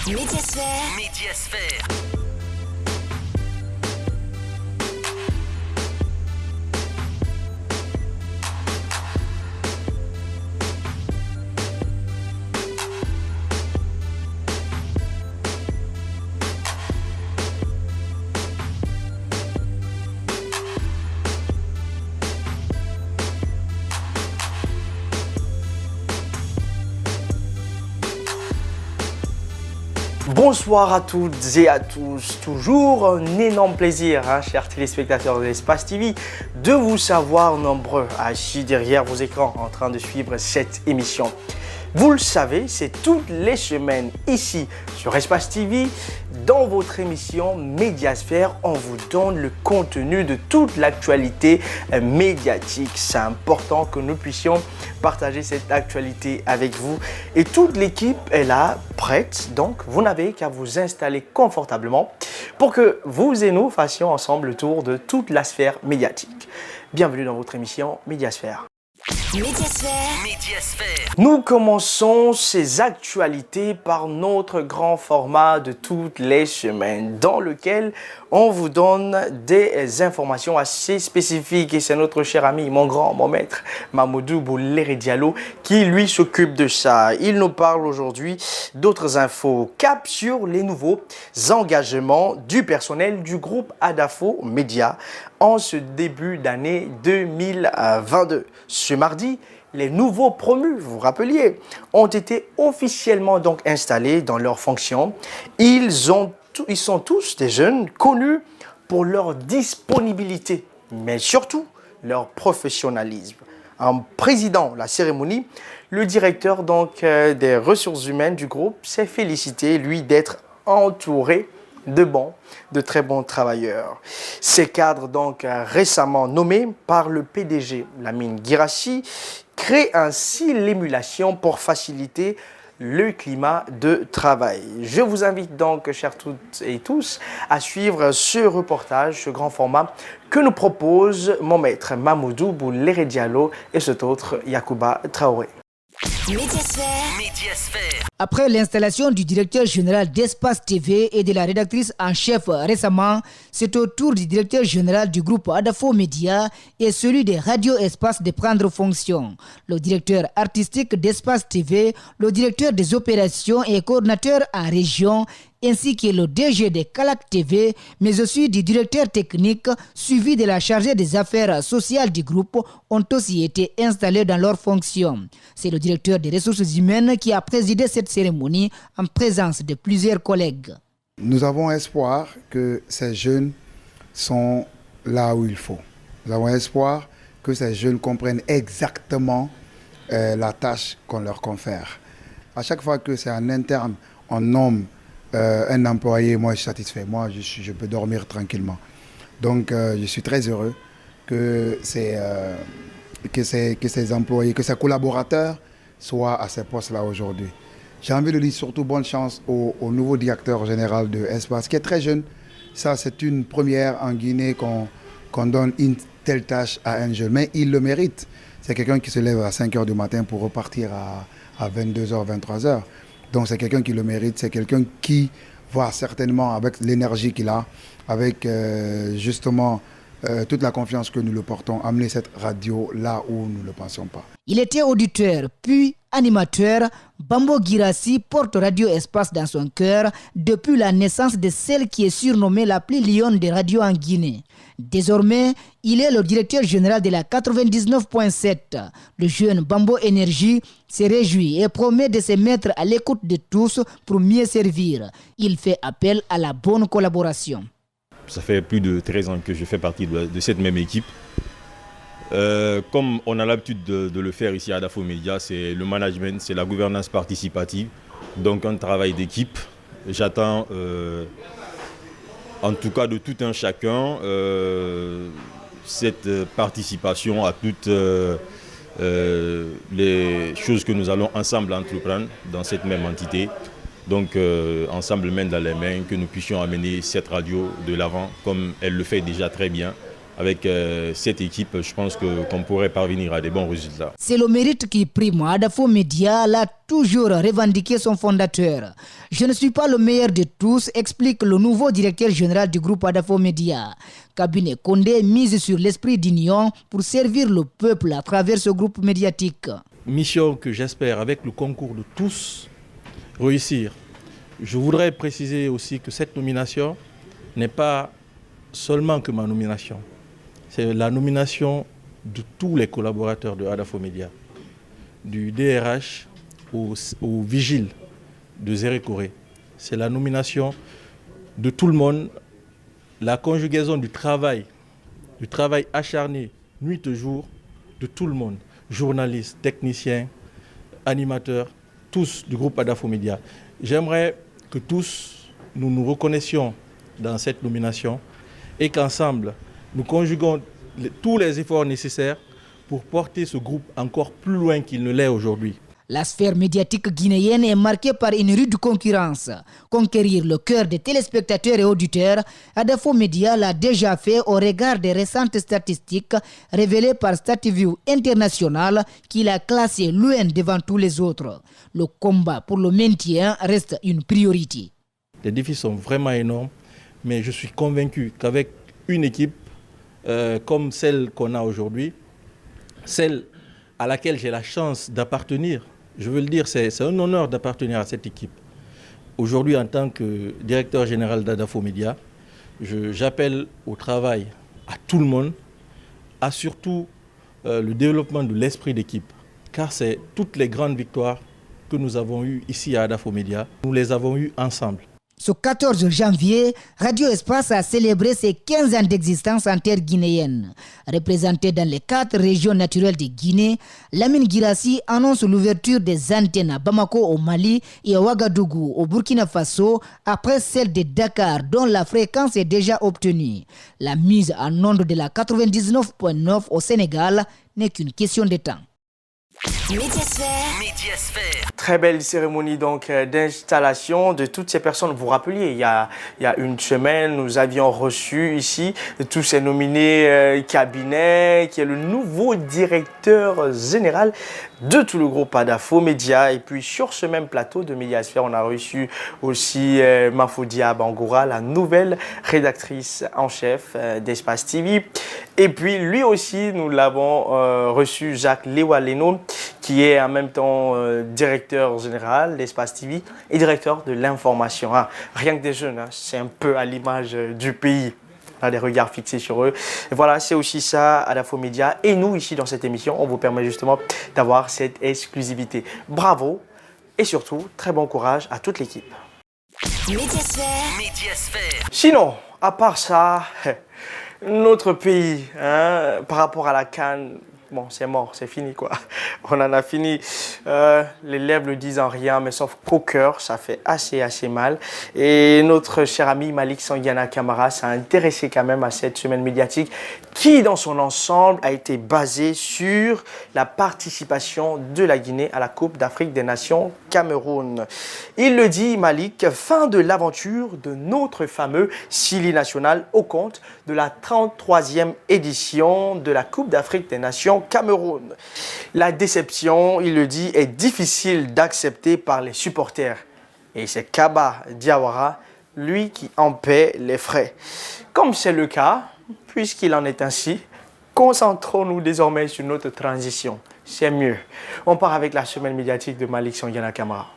Médiasphère. Médiasphère. Bonsoir à toutes et à tous, toujours un énorme plaisir, chers téléspectateurs de l'Espace TV, de vous savoir nombreux assis derrière vos écrans en train de suivre cette émission. Vous le savez, c'est toutes les semaines ici sur Espace TV, dans votre émission Médiasphère, on vous donne le contenu de toute l'actualité médiatique. C'est important que nous puissions partager cette actualité avec vous. Et toute l'équipe est là, prête. Donc, vous n'avez qu'à vous installer confortablement pour que vous et nous fassions ensemble le tour de toute la sphère médiatique. Bienvenue dans votre émission Médiasphère. Médiasphère. Médiasphère. Nous commençons ces actualités par notre grand format de toutes les semaines dans lequel on vous donne des informations assez spécifiques et c'est notre cher ami, mon maître, Mamoudou Bouléré Diallo qui lui s'occupe de ça. Il nous parle aujourd'hui d'autres infos. Cap sur les nouveaux engagements du personnel du groupe Adafo Média en ce début d'année 2022. Ce mardi, les nouveaux promus, vous vous rappeliez, ont été officiellement donc installés dans leurs fonctions. Ils sont tous des jeunes connus pour leur disponibilité, mais surtout leur professionnalisme. En présidant la cérémonie, le directeur donc des ressources humaines du groupe s'est félicité, lui, d'être entouré de très bons travailleurs. Ces cadres, donc récemment nommés par le PDG Lamine Guirassy, créent ainsi l'émulation pour faciliter le climat de travail. Je vous invite donc, chers toutes et tous, à suivre ce reportage, ce grand format que nous propose mon maître Mamoudou Bouléré Diallo et cet autre Yacouba Traoré. Médiasphère. Médiasphère. Après l'installation du directeur général d'Espace TV et de la rédactrice en chef récemment, c'est au tour du directeur général du groupe Adafo Média et celui de Radio Espace de prendre fonction. Le directeur artistique d'Espace TV, le directeur des opérations et coordinateur en région, ainsi que le DG de Calac TV, mais aussi du directeur technique, suivi de la chargée des affaires sociales du groupe, ont aussi été installés dans leurs fonctions. C'est le directeur des ressources humaines qui a présidé cette cérémonie en présence de plusieurs collègues. Nous avons espoir que ces jeunes sont là où il faut. Nous avons espoir que ces jeunes comprennent exactement la tâche qu'on leur confère. À chaque fois que c'est en interne, on nomme un employé, moi je suis satisfait, moi je peux dormir tranquillement. Donc je suis très heureux que ces employés, que ces collaborateurs soient à ces postes-là aujourd'hui. J'ai envie de dire surtout bonne chance au nouveau directeur général de Espace, qui est très jeune. Ça, c'est une première en Guinée qu'on donne une telle tâche à un jeune, mais il le mérite. C'est quelqu'un qui se lève à 5 h du matin pour repartir à 22 h, 23 h. Donc c'est quelqu'un qui le mérite, c'est quelqu'un qui va certainement, avec l'énergie qu'il a, avec justement toute la confiance que nous le portons, amener cette radio là où nous ne le pensions pas. Il était auditeur, puis animateur. Bambo Guirassy porte Radio Espace dans son cœur depuis la naissance de celle qui est surnommée la plus lionne des radios en Guinée. Désormais, il est le directeur général de la 99.7. Le jeune Bambo Énergie se réjouit et promet de se mettre à l'écoute de tous pour mieux servir. Il fait appel à la bonne collaboration. Ça fait plus de 13 ans que je fais partie de cette même équipe. Comme on a l'habitude de le faire ici à Adafo Média, c'est le management, c'est la gouvernance participative, donc un travail d'équipe. J'attends en tout cas de tout un chacun cette participation à toutes les choses que nous allons ensemble entreprendre dans cette même entité. Donc ensemble, main dans les mains, que nous puissions amener cette radio de l'avant comme elle le fait déjà très bien. avec cette équipe, je pense qu'on pourrait parvenir à des bons résultats. C'est le mérite qui prime. Adafo Média l'a toujours revendiqué son fondateur. Je ne suis pas le meilleur de tous, explique le nouveau directeur général du groupe Adafo Média. Cabinet Condé mise sur l'esprit d'union pour servir le peuple à travers ce groupe médiatique. Mission que j'espère, avec le concours de tous, réussir. Je voudrais préciser aussi que cette nomination n'est pas seulement que ma nomination. C'est la nomination de tous les collaborateurs de Adafo Média, du DRH au vigile de Zéré Corée. C'est la nomination de tout le monde, la conjugaison du travail acharné, nuit et jour, de tout le monde, journalistes, techniciens, animateurs, tous du groupe Adafo Média. J'aimerais que tous nous nous reconnaissions dans cette nomination et qu'ensemble, nous conjuguons tous les efforts nécessaires pour porter ce groupe encore plus loin qu'il ne l'est aujourd'hui. La sphère médiatique guinéenne est marquée par une rude concurrence. Conquérir le cœur des téléspectateurs et auditeurs, Adafo Média l'a déjà fait au regard des récentes statistiques révélées par StatView International qui l'a classé loin devant tous les autres. Le combat pour le maintien reste une priorité. Les défis sont vraiment énormes, mais je suis convaincu qu'avec une équipe comme celle qu'on a aujourd'hui, celle à laquelle j'ai la chance d'appartenir, je veux le dire, c'est un honneur d'appartenir à cette équipe. Aujourd'hui, en tant que directeur général d'Adafo Média, j'appelle au travail à tout le monde, à surtout le développement de l'esprit d'équipe, car c'est toutes les grandes victoires que nous avons eues ici à Adafo Média, nous les avons eues ensemble. Ce 14 janvier, Radio Espace a célébré ses 15 ans d'existence en terre guinéenne. Représenté dans les 4 régions naturelles de Guinée, Lamine Guirassy annonce l'ouverture des antennes à Bamako au Mali et à Ouagadougou au Burkina Faso après celle de Dakar dont la fréquence est déjà obtenue. La mise en onde de la 99.9 au Sénégal n'est qu'une question de temps. Médiasphère. Très belle cérémonie donc d'installation de toutes ces personnes. Vous vous rappeliez, il y a une semaine, nous avions reçu ici tous ces nominés cabinet, qui est le nouveau directeur général de tout le groupe Adafo Média. Et puis sur ce même plateau de Médiasphère, on a reçu aussi Mafoudia Bangoura, la nouvelle rédactrice en chef d'Espace TV. Et puis lui aussi, nous l'avons reçu, Jacques Lewaleno, qui est en même temps directeur général d'Espace TV et directeur de l'information. Hein. Rien que des jeunes, hein, c'est un peu à l'image du pays. On a des regards fixés sur eux. Et voilà, c'est aussi ça, Adafo Média. Et nous, ici, dans cette émission, on vous permet justement d'avoir cette exclusivité. Bravo et surtout, très bon courage à toute l'équipe. Médiasphère. Sinon, à part ça, notre pays, hein, par rapport à la CAN, bon, c'est mort, c'est fini quoi. On en a fini. Les lèvres ne disent en rien, mais sauf qu'au cœur, ça fait assez mal. Et notre cher ami Malick Sangiana Camara s'est intéressé quand même à cette semaine médiatique qui, dans son ensemble, a été basée sur la participation de la Guinée à la Coupe d'Afrique des Nations Cameroun. Il le dit, Malick, fin de l'aventure de notre fameux Sili national au compte de la 33e édition de la Coupe d'Afrique des Nations Cameroun. La déception, il le dit, est difficile d'accepter par les supporters. Et c'est Kaba Diawara, lui, qui en paie les frais. Comme c'est le cas, puisqu'il en est ainsi, concentrons-nous désormais sur notre transition. C'est mieux. On part avec la semaine médiatique de Malick Sangiana Camara.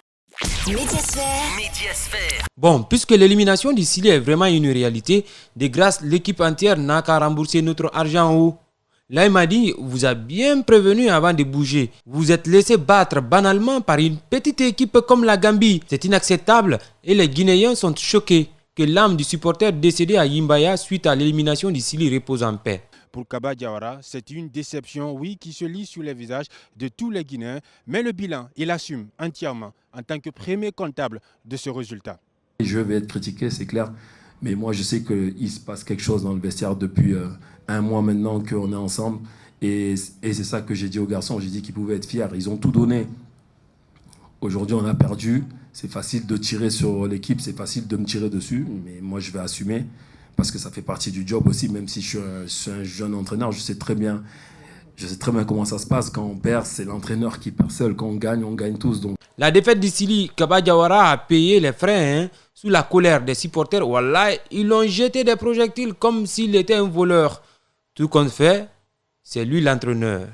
Médiasphère. Bon, puisque l'élimination du Chili est vraiment une réalité, de grâce, l'équipe entière n'a qu'à rembourser notre argent ou... Là, il m'a dit, vous a bien prévenu avant de bouger. Vous êtes laissé battre banalement par une petite équipe comme la Gambie. C'est inacceptable et les Guinéens sont choqués que l'âme du supporter décédé à Yimbaya suite à l'élimination du Chili repose en paix. Pour Kaba Diawara, c'est une déception, oui, qui se lit sur les visages de tous les Guinéens. Mais le bilan, il assume entièrement en tant que premier comptable de ce résultat. Je vais être critiqué, c'est clair. Mais moi, je sais qu'il se passe quelque chose dans le vestiaire depuis un mois maintenant qu'on est ensemble. Et c'est ça que j'ai dit aux garçons. J'ai dit qu'ils pouvaient être fiers. Ils ont tout donné. Aujourd'hui, on a perdu. C'est facile de tirer sur l'équipe. C'est facile de me tirer dessus. Mais moi, je vais assumer. parce que ça fait partie du job aussi, même si je suis un jeune entraîneur, je sais très bien comment ça se passe. Quand on perd, c'est l'entraîneur qui perd seul. Quand on gagne tous. Donc. La défaite d'Issili, Kaba Diawara a payé les frais sous la colère des supporters. Wallah, ils l'ont jeté des projectiles comme s'il était un voleur. Tout compte fait, c'est lui l'entraîneur.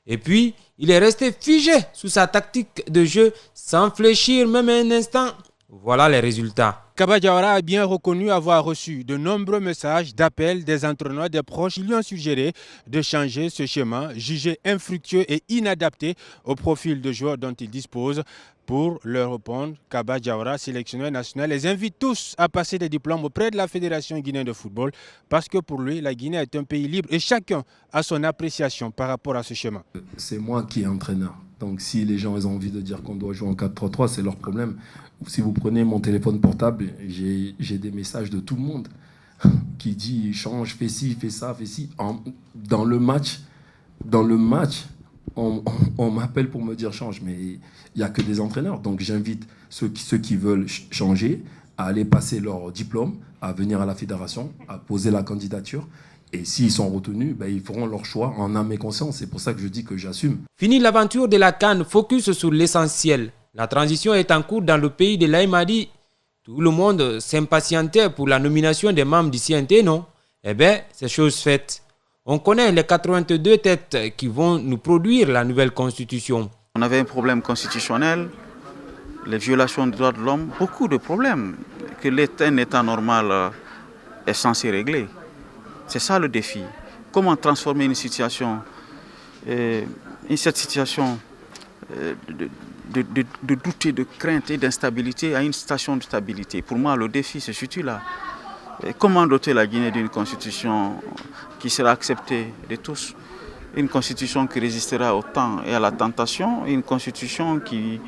Et puis, il est resté figé sous sa tactique de jeu sans fléchir même un instant. Voilà les résultats. Kaba Diawara a bien reconnu avoir reçu de nombreux messages d'appel des entraîneurs, des proches. Ils lui ont suggéré de changer ce schéma, jugé infructueux et inadapté au profil de joueurs dont il dispose. Pour leur répondre, Kaba Diawara, sélectionneur national, les invite tous à passer des diplômes auprès de la Fédération guinéenne de football parce que pour lui, la Guinée est un pays libre et chacun a son appréciation par rapport à ce schéma. C'est moi qui est entraîneur. Donc si les gens ils ont envie de dire qu'on doit jouer en 4-3-3, c'est leur problème. Si vous prenez mon téléphone portable, j'ai des messages de tout le monde qui dit change, fais ci, fais ça, fais ci. Dans le match, on m'appelle pour me dire change, mais il n'y a que des entraîneurs. Donc j'invite ceux qui veulent changer à aller passer leur diplôme, à venir à la fédération, à poser la candidature. Et s'ils sont retenus, ils feront leur choix en âme et conscience. C'est pour ça que je dis que j'assume. Fini l'aventure de la CAN, focus sur l'essentiel. La transition est en cours dans le pays de l'Aïmadi. Tout le monde s'impatientait pour la nomination des membres du CNT, non? Eh bien, c'est chose faite. On connaît les 82 têtes qui vont nous produire la nouvelle constitution. On avait un problème constitutionnel, les violations des droits de l'homme, beaucoup de problèmes que un État normal est censé régler. C'est ça le défi. Comment transformer une situation, cette situation de douter, de crainte et d'instabilité à une station de stabilité. Pour moi, le défi se situe là. Et comment doter la Guinée d'une constitution qui sera acceptée de tous, une constitution qui résistera au temps et à la tentation, une constitution qui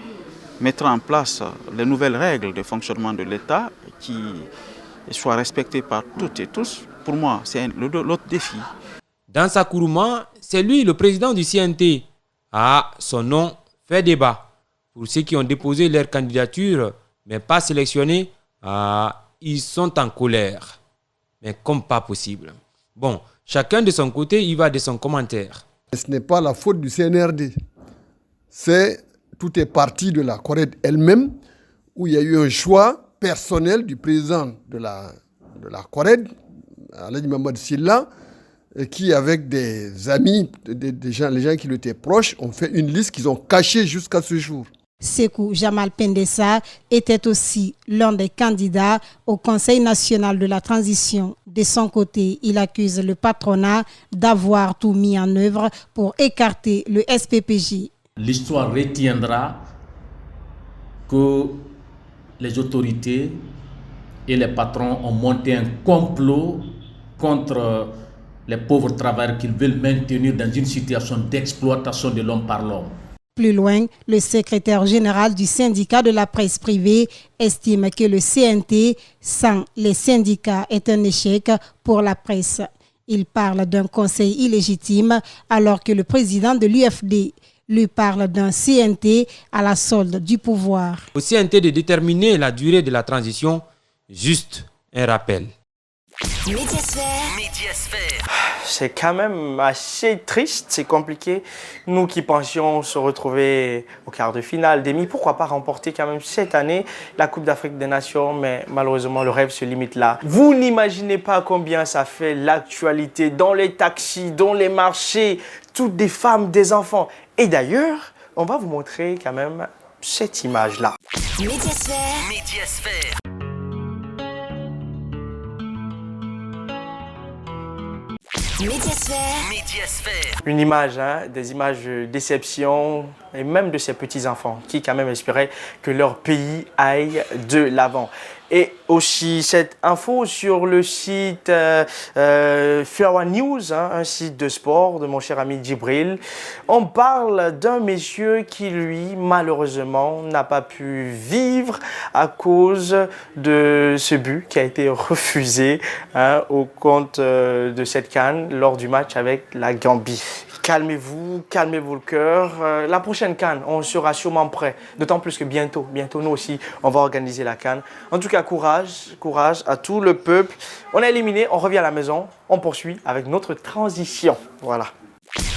mettra en place les nouvelles règles de fonctionnement de l'État qui soient respectées par toutes et tous. Pour moi, c'est l'autre défi. Dans sa Kourouma, c'est lui le président du CNT. Ah, son nom fait débat. Pour ceux qui ont déposé leur candidature, mais pas sélectionnés, ils sont en colère. Mais comme pas possible. Bon, chacun de son côté, il va de son commentaire. Ce n'est pas la faute du CNRD. Tout est parti de la CORED elle-même, où il y a eu un choix personnel du président de la CORED, Aladji Mamadou Sylla, qui avec des amis, les gens qui lui étaient proches, ont fait une liste qu'ils ont cachée jusqu'à ce jour. Sékou Jamal Pendessa était aussi l'un des candidats au Conseil national de la transition. De son côté, il accuse le patronat d'avoir tout mis en œuvre pour écarter le SPPJ. L'histoire retiendra que les autorités et les patrons ont monté un complot contre les pauvres travailleurs qu'ils veulent maintenir dans une situation d'exploitation de l'homme par l'homme. Plus loin, le secrétaire général du syndicat de la presse privée estime que le CNT, sans les syndicats, est un échec pour la presse. Il parle d'un conseil illégitime alors que le président de l'UFD lui parle d'un CNT à la solde du pouvoir. Au CNT de déterminer la durée de la transition, juste un rappel. Médiasphère. C'est quand même assez triste, c'est compliqué. Nous qui pensions se retrouver au quart de finale, demi, pourquoi pas remporter quand même cette année la Coupe d'Afrique des Nations, mais malheureusement le rêve se limite là. Vous n'imaginez pas combien ça fait l'actualité dans les taxis, dans les marchés, toutes des femmes, des enfants. Et d'ailleurs, on va vous montrer quand même cette image-là. Médiasphère. Médiasphère. Une image, des images de déception et même de ces petits-enfants qui quand même espéraient que leur pays aille de l'avant. Et aussi cette info sur le site Flower News, un site de sport de mon cher ami Djibril. On parle d'un monsieur qui, lui, malheureusement, n'a pas pu vivre à cause de ce but qui a été refusé au compte de cette CAN lors du match avec la Gambie. Calmez-vous le cœur. La prochaine CAN, on sera sûrement prêt. D'autant plus que bientôt, nous aussi, on va organiser la CAN. En tout cas, cas, courage à tout le peuple. On est éliminé, on revient à la maison, on poursuit avec notre transition. Voilà.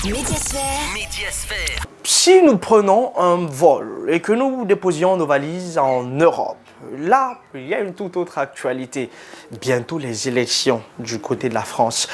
Médiasphère. Si nous prenons un vol et que nous déposions nos valises en Europe, là, il y a une toute autre actualité. Bientôt les élections du côté de la France.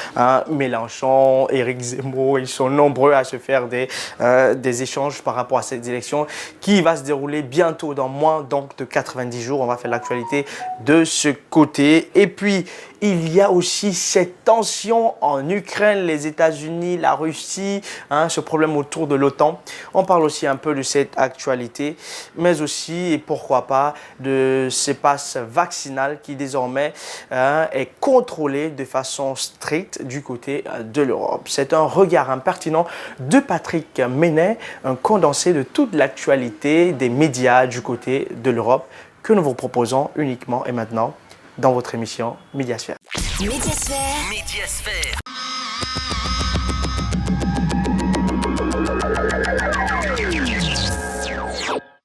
Mélenchon, Éric Zemmour, ils sont nombreux à se faire des échanges par rapport à ces élections qui va se dérouler bientôt dans moins donc, de 90 jours. On va faire l'actualité de ce côté. Et puis, il y a aussi cette tension en Ukraine, les États-Unis, la Russie, ce problème autour de l'OTAN. On parle aussi un peu de cette actualité, mais aussi, et pourquoi pas, de ces passes vaccinales qui désormais est contrôlé de façon stricte du côté de l'Europe. C'est un regard impertinent de Patrick Menet, un condensé de toute l'actualité des médias du côté de l'Europe que nous vous proposons uniquement et maintenant dans votre émission Médiasphère. Médiasphère.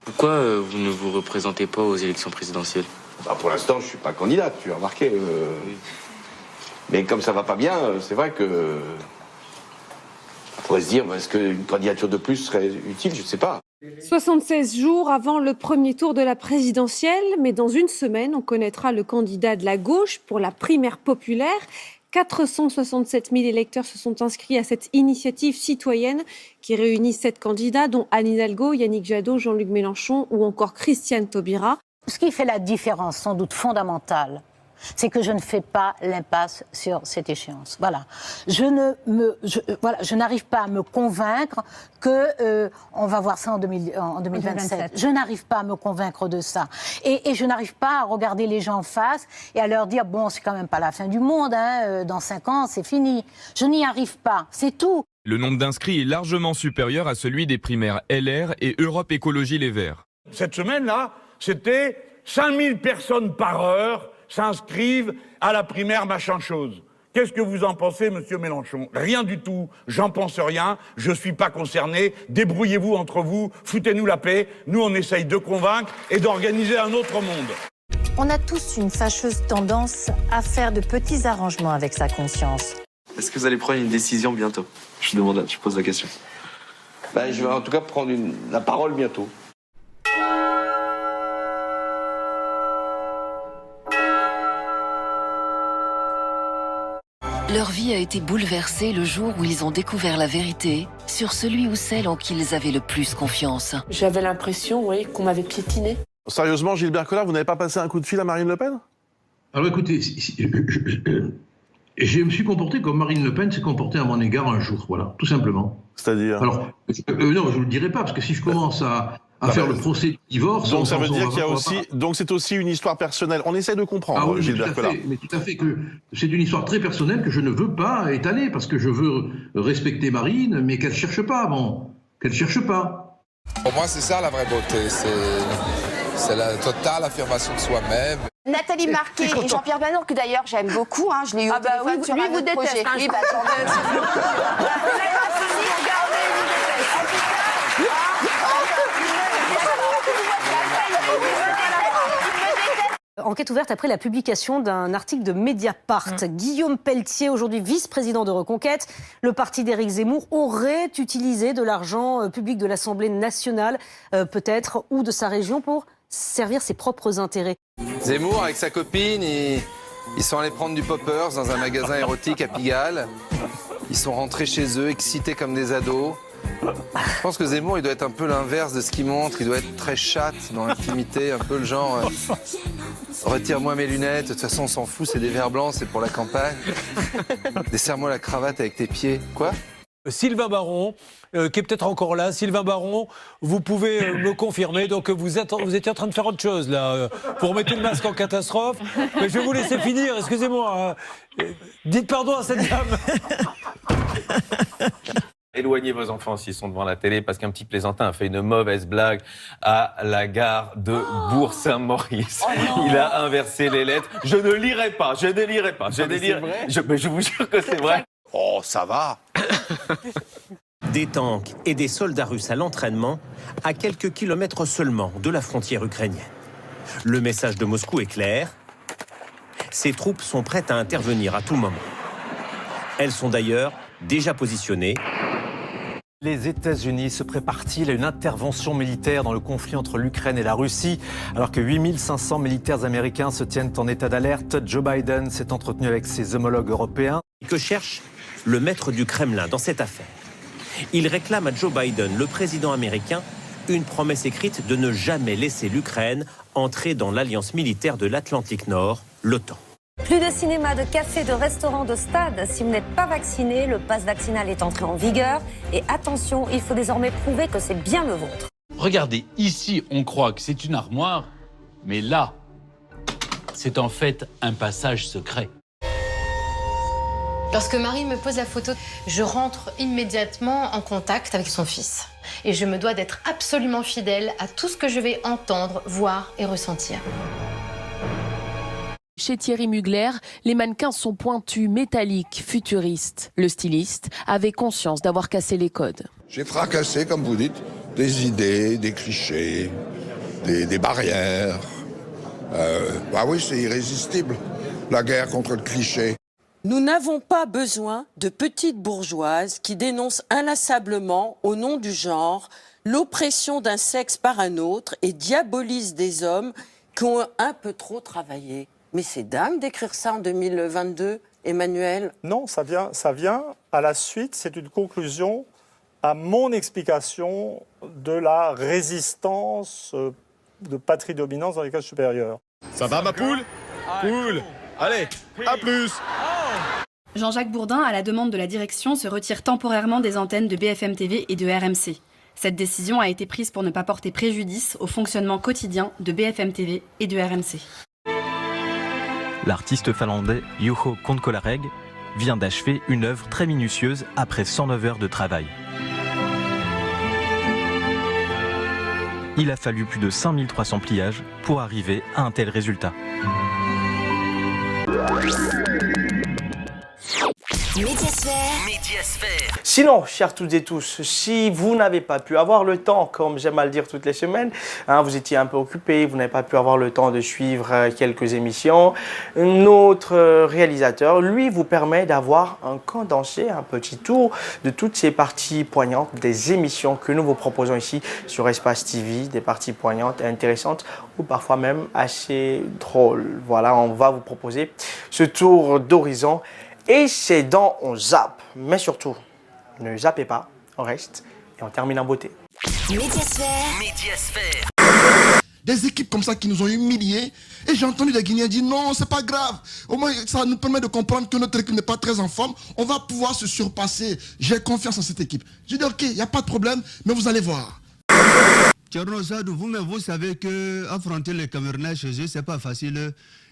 Pourquoi vous ne vous représentez pas aux élections présidentielles? Pour l'instant, je ne suis pas candidat, tu as remarqué. Mais comme ça va pas bien, c'est vrai que... On pourrait se dire, est-ce qu'une candidature de plus serait utile? Je ne sais pas. 76 jours avant le premier tour de la présidentielle, mais dans une semaine, on connaîtra le candidat de la gauche pour la primaire populaire. 467 000 électeurs se sont inscrits à cette initiative citoyenne qui réunit 7 candidats, dont Anne Hidalgo, Yannick Jadot, Jean-Luc Mélenchon ou encore Christiane Taubira. Ce qui fait la différence, sans doute fondamentale, c'est que je ne fais pas l'impasse sur cette échéance. Voilà. Je n'arrive pas à me convaincre que on va voir ça en 2027. Je n'arrive pas à me convaincre de ça. Et je n'arrive pas à regarder les gens en face et à leur dire, bon, c'est quand même pas la fin du monde, dans 5 ans, c'est fini. Je n'y arrive pas, c'est tout. Le nombre d'inscrits est largement supérieur à celui des primaires LR et Europe Écologie Les Verts. Cette semaine-là, c'était 5000 personnes par heure s'inscrivent à la primaire machin chose. Qu'est-ce que vous en pensez, monsieur Mélenchon? Rien du tout, j'en pense rien, je suis pas concerné, débrouillez-vous entre vous, foutez-nous la paix, nous on essaye de convaincre et d'organiser un autre monde. On a tous une fâcheuse tendance à faire de petits arrangements avec sa conscience. Est-ce que vous allez prendre une décision bientôt? Je pose la question. Je vais en tout cas prendre la parole bientôt. Leur vie a été bouleversée le jour où ils ont découvert la vérité sur celui ou celle en qui ils avaient le plus confiance. J'avais l'impression, qu'on m'avait piétiné. Sérieusement, Gilbert Collard, vous n'avez pas passé un coup de fil à Marine Le Pen? Alors écoutez, je me suis comporté comme Marine Le Pen s'est comportée à mon égard un jour, voilà, tout simplement. C'est-à-dire? Alors, non, je ne vous le dirai pas, parce que si je commence à faire le procès du divorce... Donc ça veut dire qu'il y a aussi... Donc c'est aussi une histoire personnelle. On essaie de comprendre, Gilbert Collard. Mais tout à fait, que c'est une histoire très personnelle que je ne veux pas étaler, parce que je veux respecter Marine, mais qu'elle ne cherche pas, qu'elle ne cherche pas. Pour moi, c'est ça la vraie beauté, c'est la totale affirmation de soi-même. Nathalie Marquet et Jean-Pierre Banon, que d'ailleurs j'aime beaucoup, je l'ai eu au téléphone sur un autre projet. Oui, Enquête ouverte après la publication d'un article de Mediapart. Guillaume Pelletier, aujourd'hui vice-président de Reconquête, le parti d'Éric Zemmour aurait utilisé de l'argent public de l'Assemblée nationale, peut-être, ou de sa région pour servir ses propres intérêts. Zemmour, avec sa copine, ils sont allés prendre du poppers dans un magasin érotique à Pigalle. Ils sont rentrés chez eux, excités comme des ados. Je pense que Zemmour, il doit être un peu l'inverse de ce qu'il montre. Il doit être très chatte dans l'intimité, un peu le genre retire-moi mes lunettes, de toute façon on s'en fout, c'est des verres blancs, c'est pour la campagne. Desserre-moi la cravate avec tes pieds. Quoi? Sylvain Baron, qui est peut-être encore là. Sylvain Baron, vous pouvez me confirmer. Donc vous étiez en train de faire autre chose là. Vous remettez le masque en catastrophe. Mais je vais vous laisser finir, excusez-moi. Dites pardon à cette dame. Éloignez vos enfants s'ils sont devant la télé parce qu'un petit plaisantin a fait une mauvaise blague à la gare de Bourg-Saint-Maurice. Il a inversé les lettres. Je ne lirai pas. Mais je vous jure que c'est vrai. Oh, ça va. Des tanks et des soldats russes à l'entraînement à quelques kilomètres seulement de la frontière ukrainienne. Le message de Moscou est clair. Ses troupes sont prêtes à intervenir à tout moment. Elles sont d'ailleurs déjà positionnées. Les États-Unis se préparent-ils à une intervention militaire dans le conflit entre l'Ukraine et la Russie? Alors que 8500 militaires américains se tiennent en état d'alerte, Joe Biden s'est entretenu avec ses homologues européens. Que cherche le maître du Kremlin dans cette affaire? Il réclame à Joe Biden, le président américain, une promesse écrite de ne jamais laisser l'Ukraine entrer dans l'alliance militaire de l'Atlantique Nord, l'OTAN. Plus de cinéma, de café, de restaurant, de stade. Si vous n'êtes pas vacciné, le pass vaccinal est entré en vigueur. Et attention, il faut désormais prouver que c'est bien le vôtre. Regardez, ici, on croit que c'est une armoire, mais là, c'est en fait un passage secret. Lorsque Marie me pose la photo, je rentre immédiatement en contact avec son fils. Et je me dois d'être absolument fidèle à tout ce que je vais entendre, voir et ressentir. Chez Thierry Mugler, les mannequins sont pointus, métalliques, futuristes. Le styliste avait conscience d'avoir cassé les codes. J'ai fracassé, comme vous dites, des idées, des clichés, des barrières. Bah oui, c'est irrésistible, la guerre contre le cliché. Nous n'avons pas besoin de petites bourgeoises qui dénoncent inlassablement, au nom du genre, l'oppression d'un sexe par un autre et diabolisent des hommes qui ont un peu trop travaillé. Mais c'est dingue d'écrire ça en 2022, Emmanuel. Non, ça vient à la suite, c'est une conclusion à mon explication de la résistance de patrie dominance dans les classes supérieures. Ça va ma poule? Cool. Allez, à plus. Jean-Jacques Bourdin, à la demande de la direction, se retire temporairement des antennes de BFM TV et de RMC. Cette décision a été prise pour ne pas porter préjudice au fonctionnement quotidien de BFM TV et de RMC. L'artiste finlandais Juho Kontkolareg vient d'achever une œuvre très minutieuse après 109 heures de travail. Il a fallu plus de 5300 pliages pour arriver à un tel résultat. Médiasphère. Sinon, chers toutes et tous, si vous n'avez pas pu avoir le temps, comme j'aime à le dire toutes les semaines, vous étiez un peu occupé, vous n'avez pas pu avoir le temps de suivre quelques émissions, notre réalisateur, lui, vous permet d'avoir un condensé, un petit tour de toutes ces parties poignantes des émissions que nous vous proposons ici sur Espace TV, des parties poignantes et intéressantes ou parfois même assez drôles. Voilà, on va vous proposer ce tour d'horizon. Et c'est dans On Zappe, mais surtout, ne zappez pas, on reste et on termine en beauté. Médiasphère. Des équipes comme ça qui nous ont humiliés, et j'ai entendu des Guinéens dire non, c'est pas grave, au moins ça nous permet de comprendre que notre équipe n'est pas très en forme, on va pouvoir se surpasser, j'ai confiance en cette équipe. J'ai dit ok, il n'y a pas de problème, mais vous allez voir. Thierno Sadou, vous-même vous savez que affronter les Camerounais chez eux, c'est pas facile.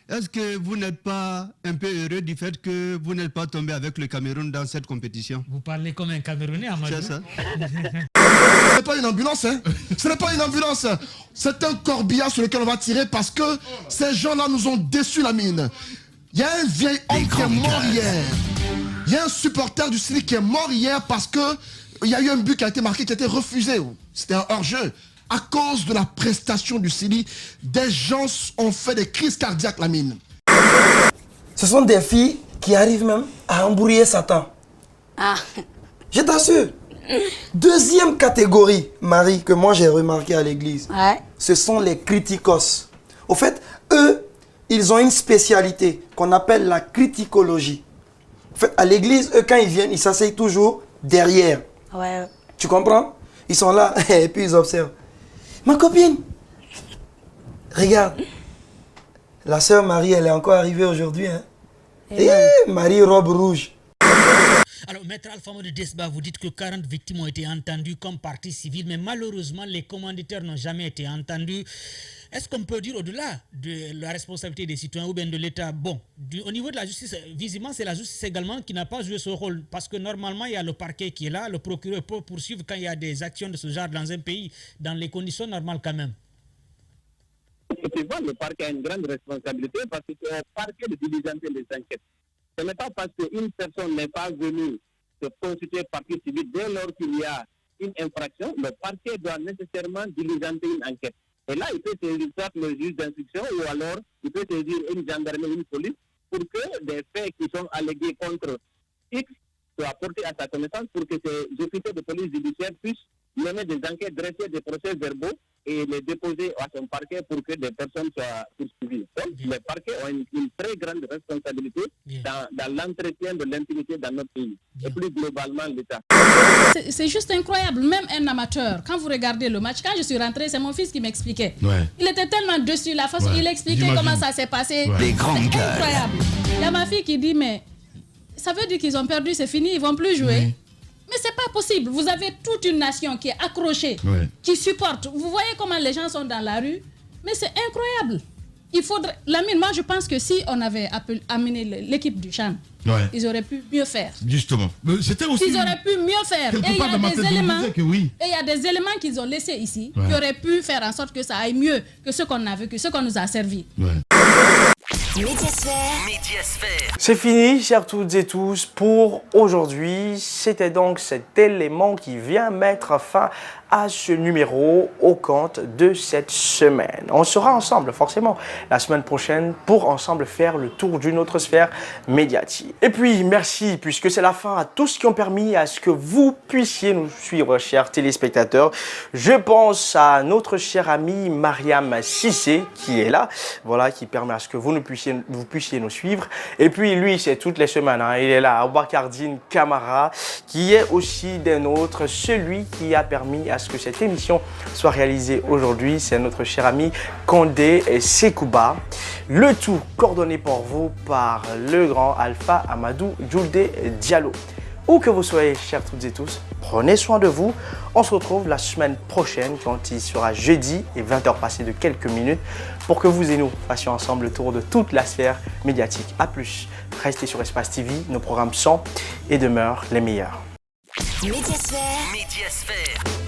Est-ce que vous n'êtes pas un peu heureux du fait que vous n'êtes pas tombé avec le Cameroun dans cette compétition? Vous parlez comme un Camerounais, Amadou. C'est ça. Ce n'est pas une ambulance, hein. Ce n'est pas une ambulance. C'est un corbillard sur lequel on va tirer parce que ces gens-là nous ont déçus la mine. Il y a un vieil homme qui est mort hier. Il y a un supporter du Sili qui est mort hier parce que il y a eu un but qui a été marqué, qui a été refusé. C'était un hors-jeu. À cause de la prestation du Sili, des gens ont fait des crises cardiaques, la mine. Ce sont des filles qui arrivent même à embrouiller Satan. Ah. Je t'assure. Deuxième catégorie, Marie, que moi j'ai remarqué à l'église, ce sont les criticos. Au fait, eux, ils ont une spécialité qu'on appelle la criticologie. En fait, à l'église, eux, quand ils viennent, ils s'asseyent toujours derrière. Ouais. Tu comprends? Ils sont là et puis ils observent. Ma copine, regarde, la sœur Marie, elle est encore arrivée aujourd'hui. Hein? Marie, robe rouge. Alors, Maître Alpha de Desba, vous dites que 40 victimes ont été entendues comme partie civile, mais malheureusement, les commanditaires n'ont jamais été entendus. Est-ce qu'on peut dire au-delà de la responsabilité des citoyens ou bien de l'État? Bon, au niveau de la justice, visiblement, c'est la justice également qui n'a pas joué ce rôle. Parce que normalement, il y a le parquet qui est là, le procureur peut poursuivre quand il y a des actions de ce genre dans un pays, dans les conditions normales quand même. Effectivement, le parquet a une grande responsabilité parce que c'est au parquet de diligenter les enquêtes. Ce n'est pas parce qu'une personne n'est pas venue se constituer partie civile dès lors qu'il y a une infraction, le parquet doit nécessairement diligenter une enquête. Et là, il peut saisir soit le juge d'instruction ou alors il peut saisir une gendarmerie, une police pour que des faits qui sont allégués contre X soient portés à sa connaissance pour que ces officiers de police judiciaire puissent mener des enquêtes, dresser des procès verbaux et les déposer à son parquet pour que des personnes soient poursuivies. Donc, les parquets ont une très grande responsabilité dans l'entretien de l'impunité dans notre pays et plus globalement l'État. C'est juste incroyable, même un amateur, quand vous regardez le match, quand je suis rentré, c'est mon fils qui m'expliquait. Ouais. Il était tellement dessus, la façon il expliquait comment ça s'est passé. Ouais. Des grandes gueules. Incroyable. Il y a ma fille qui dit, mais ça veut dire qu'ils ont perdu, c'est fini, ils ne vont plus jouer. Oui. Mais c'est pas possible. Vous avez toute une nation qui est accrochée, qui supporte. Vous voyez comment les gens sont dans la rue. Mais c'est incroyable. Il faudrait... Lamine, moi je pense que si on avait amené l'équipe du Chan, ils auraient pu mieux faire. Justement. C'était aussi... Ils auraient pu mieux faire. Et il y a des éléments qu'ils ont laissés ici qui auraient pu faire en sorte que ça aille mieux que ce qu'on a vu, que ce qu'on nous a servi. C'est fini, chers toutes et tous, pour aujourd'hui. C'était donc cet élément qui vient mettre fin à ce numéro au compte de cette semaine. On sera ensemble, forcément, la semaine prochaine pour ensemble faire le tour d'une autre sphère médiatique. Et puis, merci, puisque c'est la fin à tous ceux qui ont permis à ce que vous puissiez nous suivre, chers téléspectateurs. Je pense à notre chère amie Mariam Sissé, qui est là, voilà, qui permet à ce que vous puissiez nous suivre. Et puis, lui, c'est toutes les semaines, hein, il est là, Abouakardine Camara, qui est aussi des nôtres, celui qui a permis à ce que cette émission soit réalisée aujourd'hui. C'est notre cher ami Condé Sekouba. Le tout coordonné pour vous par le grand Alpha Amadou Djoulde Diallo. Où que vous soyez, chers toutes et tous, prenez soin de vous. On se retrouve la semaine prochaine quand il sera jeudi et 20h passées de quelques minutes pour que vous et nous fassions ensemble le tour de toute la sphère médiatique. A plus, restez sur Espace TV, nos programmes sont et demeurent les meilleurs. Médiasphère.